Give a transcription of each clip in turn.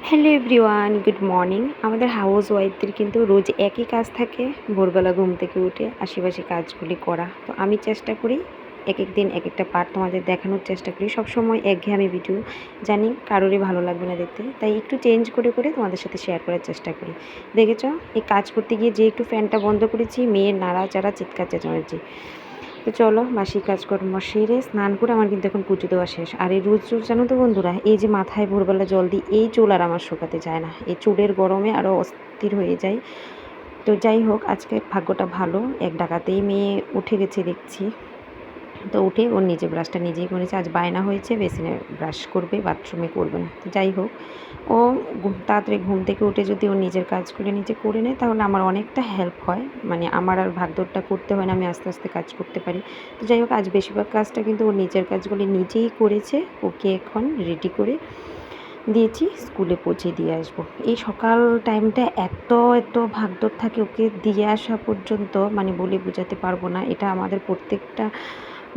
Hello everyone, good morning. আমাদের house ওয়াইফদের কিন্তু রোজ একই কাজ থাকে, ভোরবেলা ঘুম থেকে উঠে আশেপাশে কাজগুলি করা। তো আমি চেষ্টা করি এক এক দিন এক একটা পার্ট তোমাদের দেখানোর চেষ্টা করি। সবসময় একঘেয়েমি ভিডিও জানি কারোরই ভালো লাগবে না দেখতে, তাই একটু চেঞ্জ করে করে তোমাদের সাথে শেয়ার করার চেষ্টা করি। দেখেছ, এই কাজ করতে গিয়ে যে একটু ফ্যানটা বন্ধ করেছি, মেয়ের নাড়াচাড়া চিৎকার চেঁচামেচি। তো চলো বাসি কাজকর্ম সেরে স্নান করে আমার কিন্তু এখন পুজো দেওয়া শেষ। আর এই রোজ রোজ জানো তো বন্ধুরা, এই যে মাথায় ভোরবেলা জল দিই, এই চুল আর আমার শুকাতে চায় না। এই চুলের গরমে আরও অস্থির হয়ে যায়। তো যাই হোক, আজকে ভাগ্যটা ভালো, এক ডাকাতেই মেয়ে উঠে গেছে দেখছি। তো উঠে ওর নিজে ব্রাশটা নিজেই করেছে। আজ বায়না হয়েছে বেসিনে ব্রাশ করবে, বাথরুমে করবে না। তো যাই হোক, ও তাড়াতাড়ি ঘুম থেকে উঠে যদি ও নিজের কাজগুলো নিজে করে নেয় তাহলে আমার অনেকটা হেল্প হয়। মানে আমার আর ভাগদৌড়টা করতে হয় না, আমি আস্তে আস্তে কাজ করতে পারি। তো যাই হোক, আজ বেশিরভাগ কাজটা কিন্তু ওর নিজের কাজগুলি নিজেই করেছে। ওকে এখন রেডি করে দিয়েছি, স্কুলে পৌঁছে দিয়ে আসবো। এই সকাল টাইমটা এত এত ভাগদৌড় থাকে ওকে দিয়ে আসা পর্যন্ত, মানে বলে বোঝাতে পারবো না। এটা আমাদের প্রত্যেকটা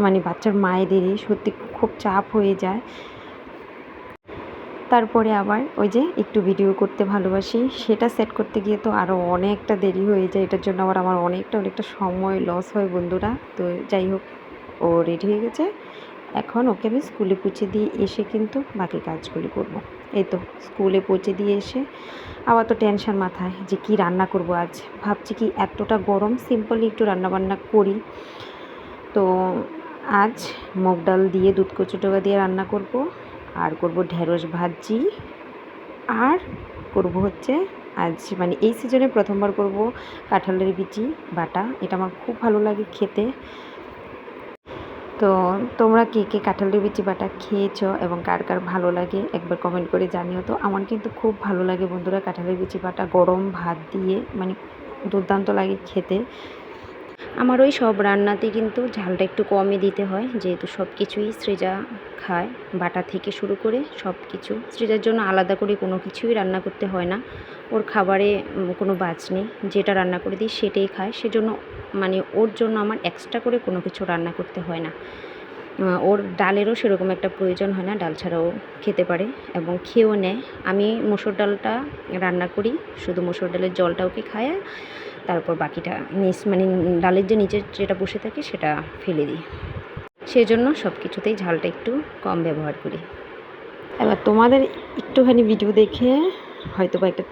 মানে বাচ্চার মায়েদেরই সত্যি খুব চাপ হয়ে যায়। তারপরে আবার ওই যে একটু ভিডিও করতে ভালোবাসি, সেটা সেট করতে গিয়ে তো আরও অনেকটা দেরি হয়ে যায়। এটার জন্য আবার আমার অনেকটা সময় লস হয় বন্ধুরা। তো যাই হোক, ও রেডি হয়ে গেছে। এখন ওকে আমি স্কুলে পৌঁছে দিয়ে এসে কিন্তু বাকি কাজগুলি করব। এই তো স্কুলে পৌঁছে দিয়ে এসে আবার তো টেনশন মাথায় যে কি রান্না করব আজ। ভাবছি কি এতটা গরম, সিম্পলি একটু রান্নাবান্না করি। তো আজ মুগ ডাল দিয়ে দুধ কচু ডগা দিয়ে রান্না করব, আর করব ঢেঁড়স ভাজি, আর করব হচ্ছে আজ মানে এই সিজনে প্রথমবার করব কাঁঠালের বিচি বাটা। এটা আমার খুব ভালো লাগে খেতে। তো তোমরা কে কে কাঁঠালের বিচি বাটা খেয়েছো এবং কার কার ভালো লাগে একবার কমেন্ট করে জানিও। তো আমার কিন্তু খুব ভালো লাগে বন্ধুরা কাঁঠালের বিচি বাটা গরম ভাত দিয়ে, মানে দুর্দান্ত লাগে খেতে। আমার ওই সব রান্নাতে কিন্তু ঝালটা একটু কমই দিতে হয়, যেহেতু সব কিছুই সৃজা খায়, বাটা থেকে শুরু করে সব কিছু। সৃজার জন্য আলাদা করে কোনো কিছুই রান্না করতে হয় না। ওর খাবারে কোনো বাজ নেই, যেটা রান্না করে দিই সেটাই খায়। সেজন্য মানে ওর জন্য আমার এক্সট্রা করে কোনো কিছু রান্না করতে হয় না। ওর ডালেরও সেরকম একটা প্রয়োজন হয় না, ডাল ছাড়াও খেতে পারে এবং খেয়েও নেয়। আমি মসুর ডালটা রান্না করি, শুধু মসুর ডালের জলটা ওকে খায়, তারপর বাকিটা মানে ডালের যে নিচে যেটা বসে থাকে সেটা ফেলে দিই। সেই জন্য সব কিছুতেই ঝালটা একটু কম ব্যবহার করি। এবার তোমাদের একটুখানি ভিডিও দেখে হয়তো বা একটা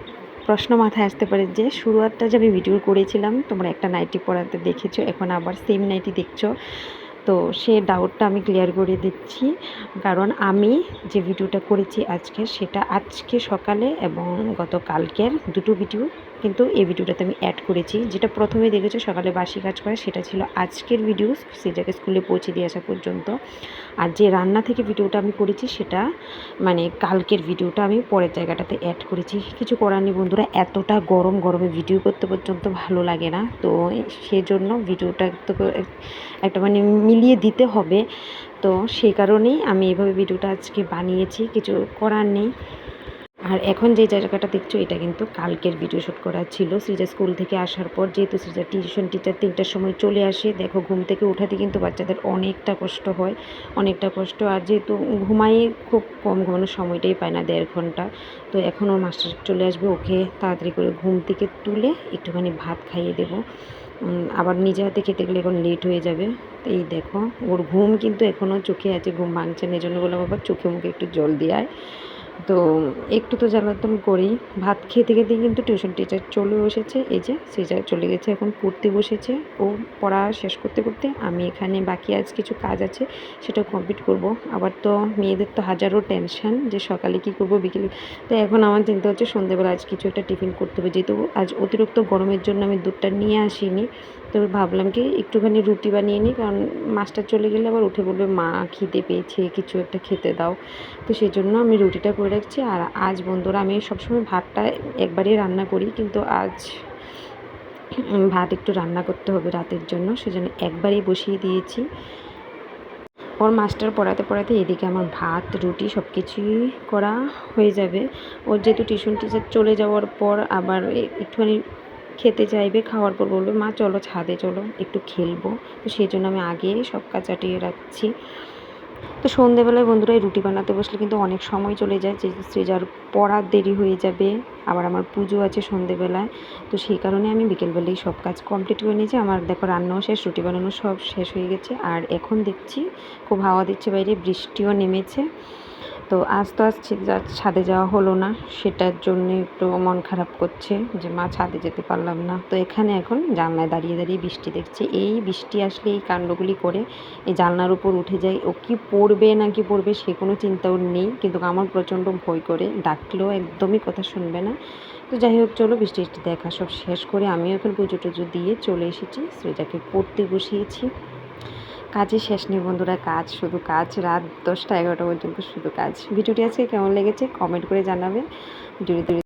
প্রশ্ন মাথায় আসতে পারে যে শুরুয়াতটা যে আমি ভিডিও করেছিলাম তোমরা একটা নাইটি পরাতে দেখেছো, এখন আবার সেম নাইটি দেখছো। তো সে ডাউটটা আমি ক্লিয়ার করে দিচ্ছি। কারণ আমি যে ভিডিওটা করেছি আজকে, সেটা আজকে সকালে এবং গতকালকের দুটো ভিডিও কিন্তু এই ভিডিওটাতে আমি অ্যাড করেছি। যেটা প্রথমে দেখেছো সকালে বাসি কাজ করে, সেটা ছিল আজকের ভিডিও সেটাকে স্কুলে পৌঁছে দিয়ে আসা পর্যন্ত। আর যে রান্না থেকে ভিডিওটা আমি করেছি সেটা মানে কালকের ভিডিওটা আমি পরের জায়গাটাতে অ্যাড করেছি। কিছু করার নেই বন্ধুরা, এতটা গরমে ভিডিও করতে পর্যন্ত ভালো লাগে না। তো সেজন্য ভিডিওটা তো একটা মানে মিলিয়ে দিতে হবে। তো সেই কারণেই আমি এভাবে ভিডিওটা আজকে বানিয়েছি, কিছু করার নেই। আর এখন যে জায়গাটা দেখছো এটা কিন্তু কালকের ভিডিও শ্যুট করা ছিল সৃজা স্কুল থেকে আসার পর। যেহেতু সৃজা টিউশন টিচার 3টার সময় চলে আসে, দেখো ঘুম থেকে উঠাতে কিন্তু বাচ্চাদের অনেকটা কষ্ট হয়, অনেকটা কষ্ট। আর যেহেতু ঘুমাইয়ে খুব কম, ঘুমানোর সময়টাই পায় না, 1.5 ঘন্টা। তো এখন ওর মাস্টার চলে আসবে, ওকে তাড়াতাড়ি করে ঘুম থেকে তুলে একটুখানি ভাত খাইয়ে দেবো। আবার নিজে হাতে খেতে গেলে এখন লেট হয়ে যাবে। তো এই দেখো ওর ঘুম কিন্তু এখনও চোখে আছে, ঘুম ভাঙছে না। এই জন্য বললাম বাবা চোখে মুখে একটু জল দিয়ে আয়। তো একটু তো জ্বালাতন করি। ভাত খেতে খেতে কিন্তু টিউশন টিচার চলে এসেছে, এই যে সৃজা চলে গেছে, এখন পড়তে বসেছে। ও পড়া শেষ করতে করতে আমি এখানে বাকি আজ কিছু কাজ আছে সেটা কমপ্লিট করব। আবার তো মেয়েদের তো হাজারো টেনশন যে সকালে কী করব বিকেলে। তো এখন আমার চিন্তা হচ্ছে সন্ধ্যেবেলা আজ কিছু একটা টিফিন করতে হবে, যেহেতু আজ অতিরিক্ত গরমের জন্য আমি দুধটা নিয়ে আসিনি। তো ভাবলাম কি একটুখানি রুটি বানিয়ে নিই, কারণ মাস্টার চলে গেলে আবার উঠে বলবে মা খিদে পেয়েছে, কিছু একটা খেতে দাও। তো সেই জন্য আমি রুটিটা করে রাখছি। আর আজ বন্ধুরা আমি সবসময় ভাতটা একবারই রান্না করি, কিন্তু আজ ভাত একটু রান্না করতে হবে রাতের জন্য, সেজন্য একবারই বসিয়ে দিয়েছি। ওর মাস্টার পড়াতে এদিকে আমার ভাত রুটি সব কিছুই করা হয়ে যাবে। ওর যেহেতু টিউশন টিচার চলে যাওয়ার পর আবার একটুখানি খেতে চাইবে, খাওয়ার পর বলবে মা চলো ছাদে চলো একটু খেলবো। তো সেই জন্য আমি আগে সব কাজ চাটিয়ে রাখছি। তো সন্ধেবেলায় বন্ধুরা এই রুটি বানাতে বসলে কিন্তু অনেক সময় চলে যায়, যে সৃজার পড়ার দেরি হয়ে যাবে, আবার আমার পুজো আছে সন্ধেবেলায়। তো সেই কারণে আমি বিকেলবেলায় সব কাজ কমপ্লিট করে নিয়েছি। আমার দেখো রান্নাও শেষ, রুটি বানানো সব শেষ হয়ে গেছে। আর এখন দেখছি খুব হাওয়া দিচ্ছে বাইরে, বৃষ্টিও নেমেছে। তো আজ তো ছাদে যাওয়া হলো না, সেটার জন্য একটু মন খারাপ করছে যে মা ছাদে যেতে পারলাম না। তো এখানে এখন জানলায় দাঁড়িয়ে দাঁড়িয়ে বৃষ্টি দেখছি। এই বৃষ্টি আসলে এই কাণ্ডগুলি করে, এই জানলার উপর উঠে যায়। ও কি পড়বে না কি পড়বে সে কোনো চিন্তাও নেই, কিন্তু আমার প্রচণ্ড ভয় করে, ডাকলেও একদমই কথা শুনবে না। তো যাই হোক, চলো বৃষ্টি দেখা সব শেষ করে আমিও এখন পুজো টুজো দিয়ে চলে এসেছি, সৃজাকে পড়তে বসিয়েছি। কাজই শেষ নেই বন্ধুরা, কাজ শুধু কাজ, রাত 10টা 11টা পর্যন্ত শুধু কাজ। ভিডিওটি আজকে কেমন লেগেছে কমেন্ট করে জানাবে। ভিডিওটি